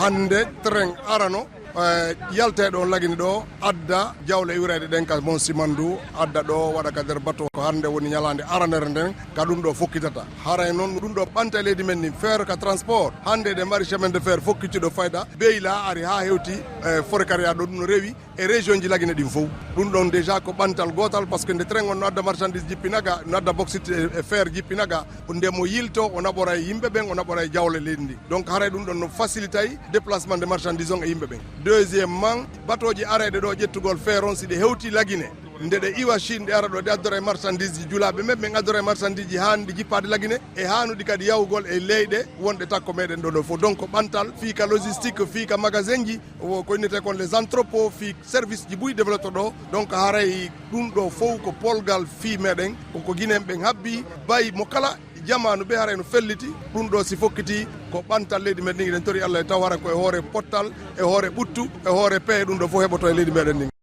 hande train arano yalteɗo on lagini ɗo adda jawle iwrede ɗen ka mon Simandou adda ɗo waɗa ka nder bateau ko hande woni ñalande aranere nden ka ɗum ɗo fokkitata haray noon ɗum ɗo ɓanta leydi men ni faire ka transport hande ɗe mari chemin de fer fokkitiɗo fayda beyla ari ha hewti forêt ɗo ɗum rewi e région ji lagine ɗin fof ɗum ɗon déjà ko ɓantal gotal par ce que nde train on no adda marchandise jippinaga no adda bauxite e fer jippinaga ndemo yilto o naɓora e yimɓe ɓen o naɓora e jawle leydi ndi donc haray ɗum ɗon no facilitay déplacement de marchandise on e yimɓe ɓen. Deuxièmement batoji areɗe ɗo ƴettugol fer on si ɗe hewti lagine nde ɗe iwa Chine ɗe ara ɗo ɗe addora e marchandise ji julaɓe men ɓen addora e marchandise ji hanɗi jippade lagine e hanuɗi kadi yawgol e leyɗe wonɗe takko meɗen ɗo fof donc ɓantal fii ka logistique fii ka magasin ji ko innete kon les entrepôts fii service ji ɓuuri développé ɗo donc haray ɗum ɗo fof ko polgal fii meɗen koko Guinéen ɓen habbi bayi mo kala jamanu ɓe haray no felliti ɗum ɗo si fokkiti ko ɓantal leydi meɗen ɗin eɗen tori Allah e taw hara ko e hoore pottal e hoore ɓuttu e hoore pee ɗum ɗo fof heɓoto e leydi meɗen ɗin.